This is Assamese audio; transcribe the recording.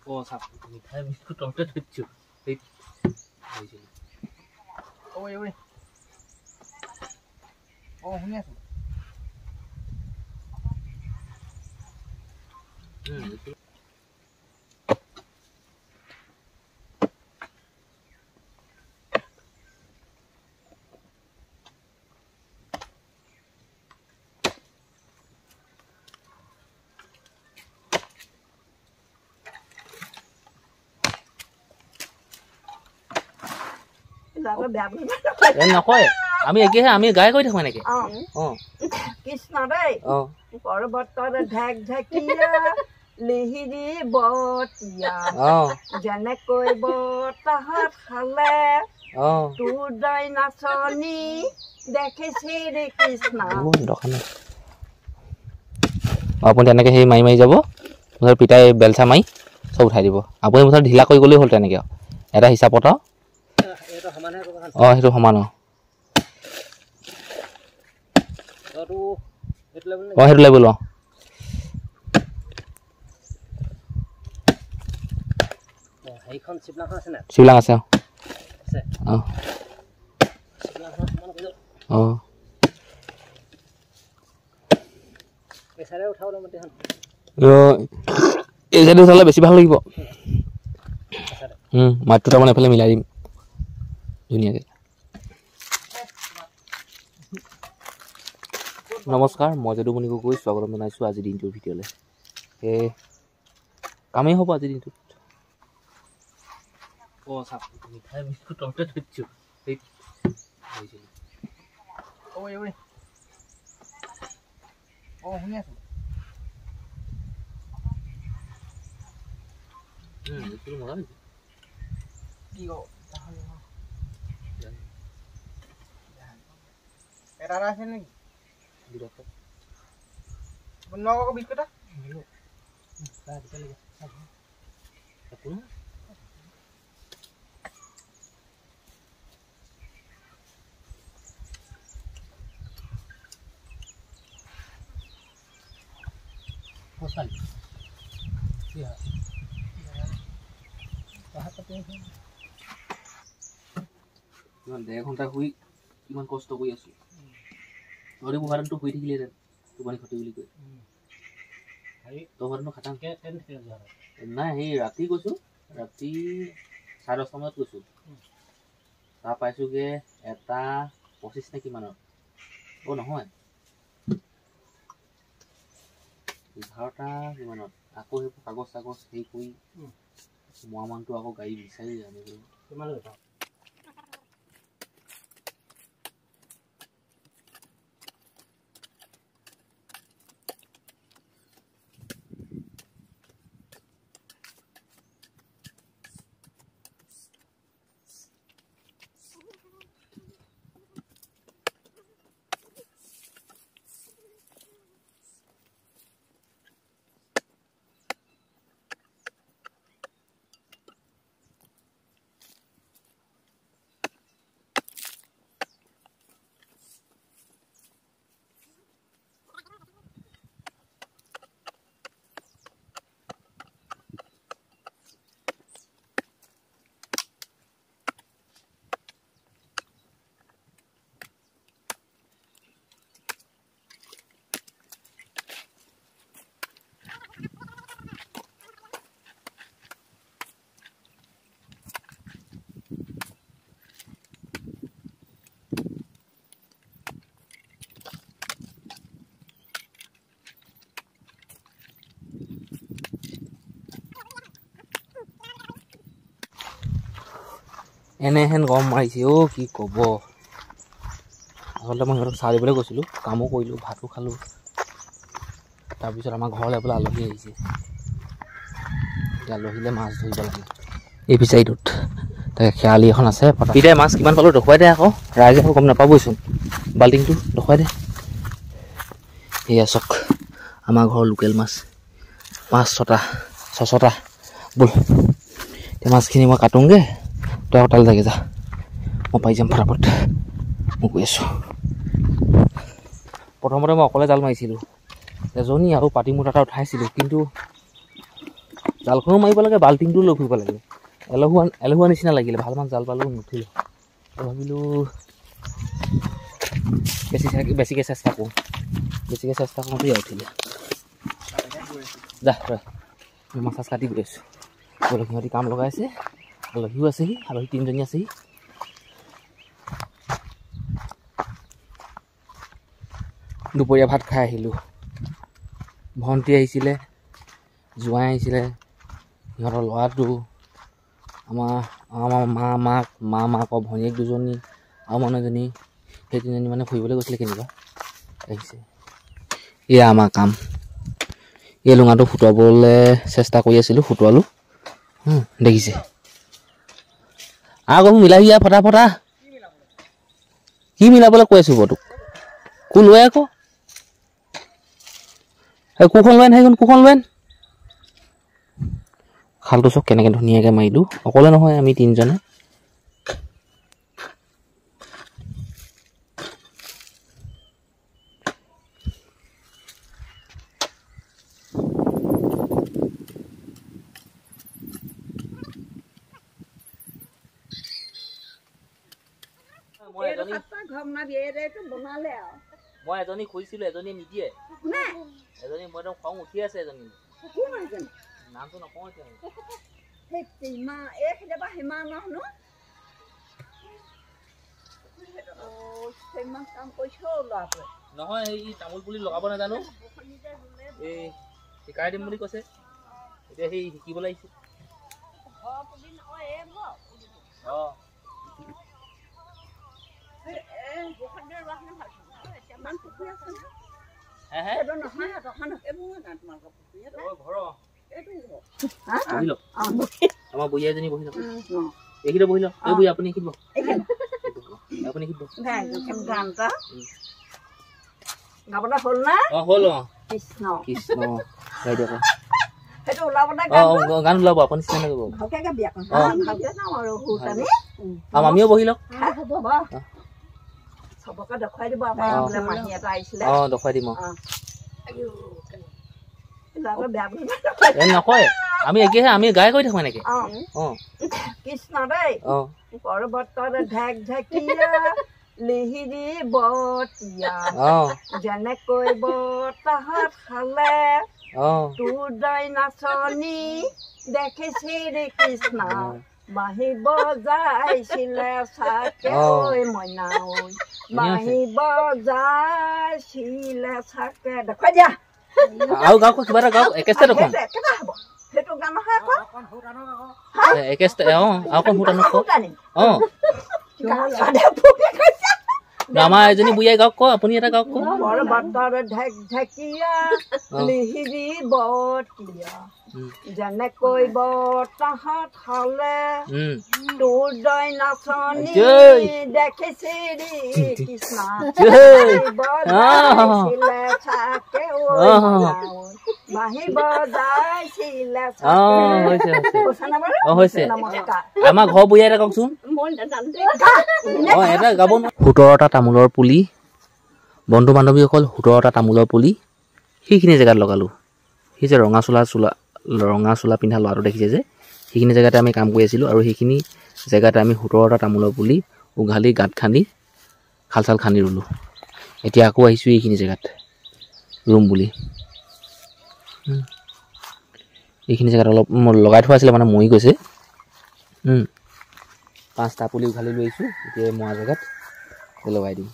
Oh, মিঠাই বিস্কুট তলতে থৈছো এই হৈছিল ঐ শুনি আছো নকয় আমি একেহে আমি গাই কৈ থাকো এনেকে কৃষ্ণ দেই পৰ্বতৰে ঢেক ঢেকিয়া লিহিৰি বতিয়া যেনেকৈ বতাহত খালে তোৰ দৈ নাচনি দেখে শ্ৰী কৃষ্ণ আপুনি তেনেকে সেই মাৰি মাৰি যাব মুঠৰ পিতাই বেলচা মাৰি চব উঠাই দিব আপুনি মুঠৰ ঢিলা কৰি গ'লেই হ'ল তেনেকে এটা হিচাপত সেইটো সমান সেইটো লেবেল চিবলাং আছে এই চাইডে উঠালে বেছি ভাল লাগিব মাতটো তাৰমানে এফালে মিলাই দিম ধুনীয়াকৈ নমস্কাৰ মই যদুমণি গগৈ স্বাগতম জনাইছোঁ আজিৰ দিনটোৰ ভিডিঅ'লৈ এই কামেই হ'ব আজিৰ দিনটোত মিঠাই বিস্কুট তলতে থৈছো এই হৈছিল শুনি আছো মজা লাগিছে কি এটা আছে নেকি নগৰ বিস্কুট ডেৰ ঘণ্টা শুই ইমান কষ্ট কৰি আছো নদী বুহাৰটো শুই থাকিলেহেঁতেন টোপনি ক্ষতি বুলি কৈ তহঁতনো খাটাংকে নাই সেই ৰাতি গৈছো ৰাতি 10:30 মানত গৈছো তাৰ পাইছোগে 1:25 নে কিমানত নহয় 11টা কিমানত আকৌ সেই কাগজ চাগজ সেই কৰি মোৱা মানটো আকৌ গাড়ী বিচাৰি আনিবলৈ কিমান এনেহেন গৰম মাৰিছে কি ক'ব আচলতে মই সিহঁতক চাহ দিবলৈ গৈছিলোঁ কামো কৰিলোঁ ভাতো খালোঁ তাৰপিছত আমাৰ ঘৰলৈ বোলে আলহী আহিছে আলহীলৈ মাছ ধৰিব লাগে এই ফিচাৰীটোত তাকে খেয়ালি এখন আছে পিতাই মাছ কিমান পালোঁ দেখুৱাই দে আকৌ ৰাইজে আকৌ গম নাপাবইচোন বাল্টিংটো দেখুৱাই দে এয়া চাওক আমাৰ ঘৰৰ লোকেল মাছ 5-6টা ব'ল এই মাছখিনি মই কাটোঁগৈ তই আকৌ তালৈ থাকে যা মই পাই যাম ফটাফট মই কৈ আছোঁ প্ৰথমতে মই অকলে জাল মাৰিছিলোঁ এজনী আৰু পাতি মুঠ এটা উঠাইছিলোঁ কিন্তু জালখনো মাৰিব লাগে বাল্টিংটো লৈ ফুৰিব লাগে এলেহুৱা নিচিনা লাগিলে ভালমান জাল পালোঁ নুঠিলোঁ ভাবিলোঁ বেছিকৈ চেষ্টা কৰোঁতে উঠিলে যা মাছ চাছ কাটি গৈ আছোঁ সিহঁতি কাম লগাইছে আলহীও আছেহি আলহী 3জনী আছেহি দুপৰীয়া ভাত খাই আহিলোঁ ভণ্টি আহিছিলে জোঁৱাই আহিছিলে সিহঁতৰ ল'ৰাটো আমাৰ মাকৰ ভনীয়েক 2জনী আৰু মানুহ এজনী সেই 3জনী মানে ফুৰিবলৈ গৈছিলে কেনিবা আহিছে এয়া আমাৰ কাম এই লুঙাটো ফুটুৱাবলৈ চেষ্টা কৰি আছিলোঁ ফুটুৱালোঁ দেখিছে আকৌ মিলাবি ফটা কি মিলাবলৈ কৈ আছোঁ তোক কোন লৈ আকৌ কুখন লৈ কুখন লৈ খালটো চব কেনেকৈ ধুনীয়াকৈ মাৰিলোঁ অকলে নহয় আমি 3জনে মই এজনী খুজিছিলোঁ এজনীয়ে নিদিয়ে এজনী মই একদম খং উঠি আছে এজনী নামটো নকওঁ এতিয়া নহয় এই তামোল পুলি লগাব নাজানো এই শিকাই দিম বুলি কৈছে এতিয়া সেই শিকিবলৈ আহিছে আমাৰ বঢ়িয়া এজনী বহি লওক এইখিনিতে বহি লওক এই বঢ়িয়া আপুনি শিকিব আপুনি শিকিব গাবলৈ হ'ল না হ'ল কৃষ্ণ কৃষ্ণ গাই দিয়ক সেইটো ওলাবলৈ গান ওলাব আপুনি চিন্তা নকৰিব ভালকৈ গাবি আকৌ ভালকৈ যাওঁ আৰু সুৰটানি আমিও বহি লওক হ'ব চবকে দেখুৱাই দিব মাহী এটা আহিছিলে দেখুৱাই দিম বেয়া নকয় আমি একেহে আমি গাই কৰি থাকোঁ এনেকে কৃষ্ণ দেই পৰ্বতত ঢেক ঢেকীয়া লিহিৰি বতীয়া যেনেকৈ বতাহত খালে তোৰ দৈ নাচনি দেখি শ্ৰী কৃষ্ণ বাঁহী বজাইছিলে চাকে ঐ মইনা ঐ বাঁহী বজাইছিলে চাকে দেখুৱাই দিয়া আৰু গাঁও কিবা এটা গাঁও একেষ্টে দেখোন সেইটো গান নহয় একেষ্টে অকণ সুটানো আমাৰ এজনী বুঢ়াই গাওক কওক আপুনি এটা গাওক কওক পৰ্বতৰ ঢেক ঢেকীয়া লিহিৰি বতীয়া যেনেকৈ বতাহত খালে তোৰ দৈ নাচনি দেখি শ্ৰী কৃষ্ণ বজাইছিলে চাকে বাঁহী বজাইছিলে আমাৰ ঘৰ বুঢ়াই এটা কওকচোন 17টা তামোলৰ পুলি বন্ধু বান্ধৱীসকল 17টা তামোলৰ পুলি সেইখিনি জেগাত লগালোঁ সেই যে ৰঙা চোলা পিন্ধা ল'ৰাটো দেখিছে যে সেইখিনি জেগাতে আমি কাম কৰি আছিলোঁ আৰু সেইখিনি জেগাতে আমি 17টা তামোলৰ পুলি উঘালি গাঁত খান্দি খাল চাল খান্দি ৰুলোঁ এতিয়া আকৌ আহিছোঁ এইখিনি জেগাত ৰুম বুলি এইখিনি জেগাত অলপ লগাই থোৱা আছিলে মানে মৰি গৈছে 5টা পুলি উঘালি লৈ আহিছোঁ এতিয়া মৰা জেগাত লগাই দিম